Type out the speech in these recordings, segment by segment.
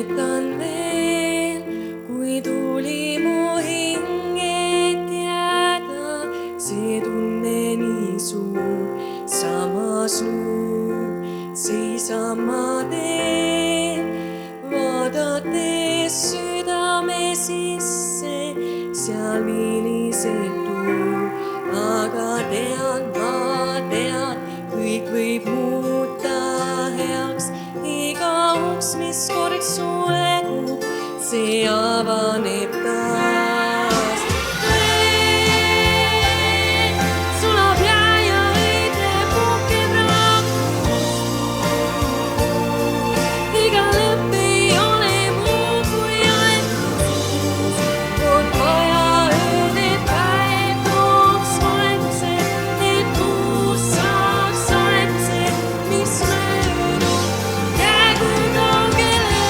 mäletan veel, kui tuli mu hinge teada, see tunne nii suur, samas nüüd seisan ma teel, vaadates südame sisse, seal viliseb tuul, aga ma tean, kõik võib muuta heaks, iga uks, mis kord sulgub, see avaneb taas. Sulab jää ja õige puhkeb rahvus, iga lõpp ei ole muu kui ainult on vaja ööd, et päev tooks valguse, et kuus saaks aeguse, mis möödub jäägu kaugele,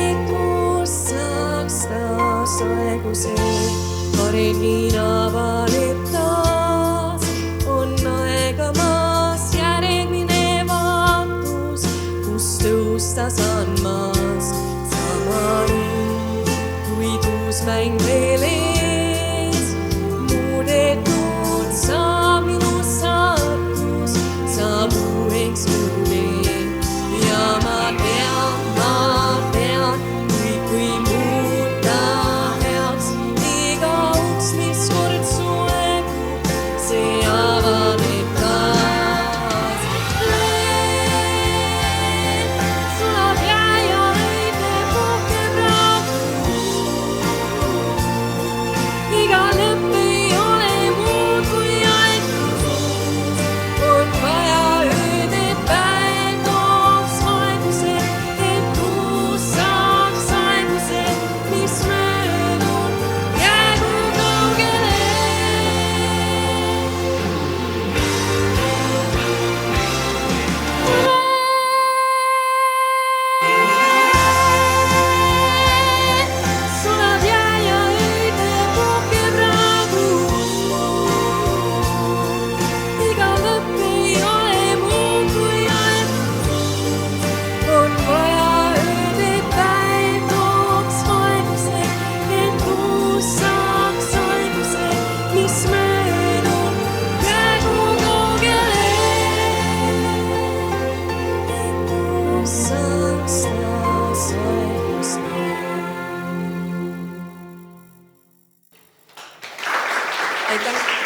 et kuus saaks taas aeguse. Karin avaneb taas, on aega maas järgmine vaatus, kus tõusta saan maas, sama nüüd, kui tuus mäng veel ees, muudetud saab minu saatus, saab uueks mulle ja ma tean, kõik võib muuta heaks, iga uks, mis kord sulgub, see avaneb taas. Sulab jää ja õige puhkeb rahvus, iga lõpp ei ole muud kui ainult on vaja ööd, et päev tooks valguse, et kuus saaks aeguse, mis möödub jäägu kaugele. Sulab jää ja õige puhkeb rahvus, iga lõpp ei ole muud kui ainult on vaja ööd, et päev tooks valguse, et kuus saaks aeguse, mis möödub jäägu kaugele, et kuus saaks taas aeguse. Aitäh!